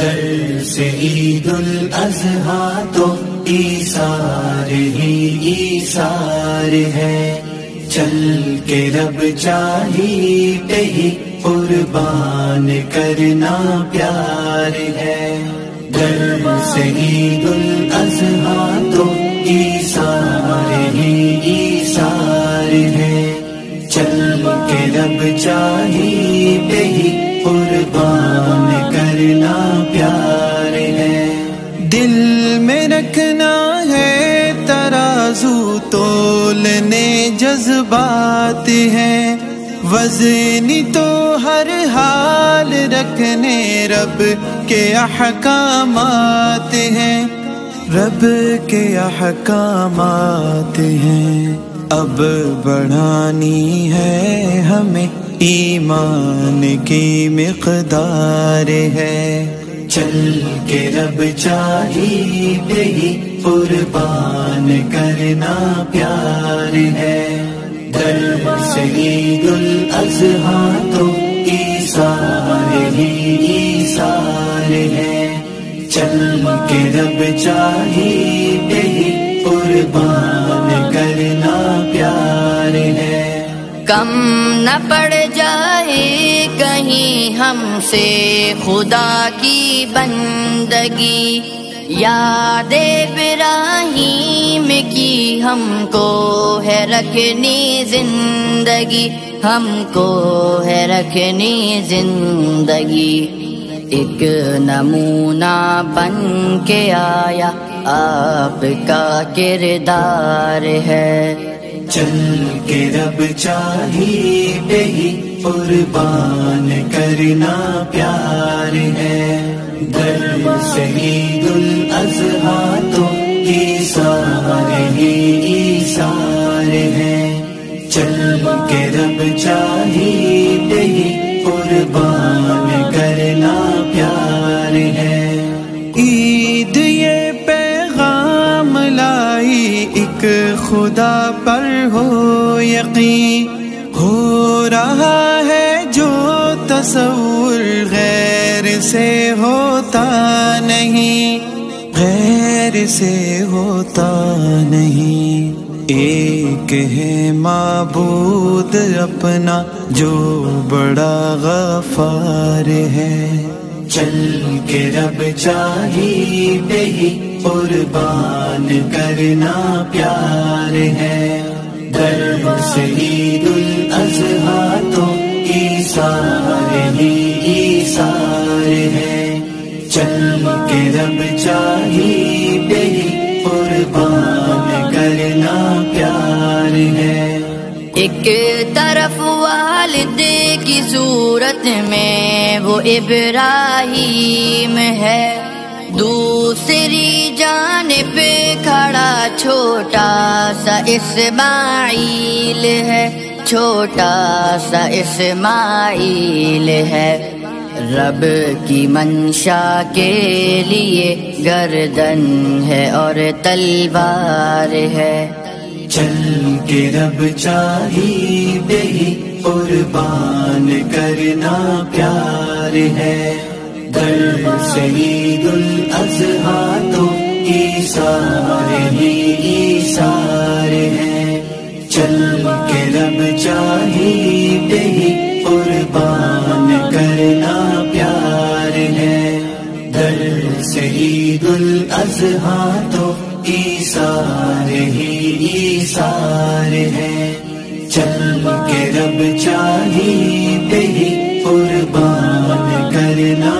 در سے عید الاضحیٰ تو ایثار ہی ایثار ہے، چل کے رب چاہیے ہی قربان کرنا پیار ہے۔ در سے عید الاضحیٰ تو ایثار ہی ایثار ہے، چل کے رب چاہیے ہی قربان کرنا پیار ہے۔ دل میں رکھنا ہے ترازو تولنے جذبات ہیں، وزنی تو ہر حال رکھنے رب کے احکامات ہیں، رب کے احکامات ہیں۔ اب بڑھانی ہے ہمیں ایمان کی مقدار ہے، چل کے رب چاہیے ہی قربان کرنا پیار ہے۔ در سے عید الاضحیٰ تو ایثار ہی ایثار ہے، چل کے رب چاہیے ہی قربان کرنا پیار ہے۔ کم نہ پڑ جائے کہیں ہم سے خدا کی بندگی، یاد ابراہیم کی ہم کو ہے رکھنی زندگی، ہم کو ہے رکھنی زندگی۔ ایک نمونہ بن کے آیا آپ کا کردار ہے، چل کے رب چاہیے ہی قربان کرنا پیار ہے۔ در سے عید الاضحیٰ تو ایثار ہی ایثار ہے، چل کے رب چاہیے ہی قربان کرنا پیار ہے۔ عید یہ پیغام لائی ایک خدا پر ہو یقین، ہو رہا ہے جو تصور غیر سے ہوتا نہیں، غیر سے ہوتا نہیں۔ ایک ہے معبود اپنا جو بڑا غفار ہے، چل کے رب چاہیے ہی قربان کرنا پیار ہے۔ در سے عید الاضحیٰ تو ایثار ہی ایثار ہے، چل کے رب چاہیے ہی قربان کرنا پیار ہے۔ ایک طرف والد کی صورت میں وہ ابراہیم ہے، دوسری جانب کھڑا چھوٹا سا اسماعیل ہے، چھوٹا سا اسماعیل ہے۔ رب کی منشا کے لیے گردن ہے اور تلوار ہے، چل کے رب چاہیے ہی قربان کرنا پیار ہے۔ در سے عید الاضحیٰ تو ایثار ہی ایثار ہے، چل کے رب چاہیے ہی قربان کرنا پیار ہے۔ در سے عید الاضحیٰ تو ایثار ہی ایثار ہے، چل کے رب چاہیے ہی قربان کرنا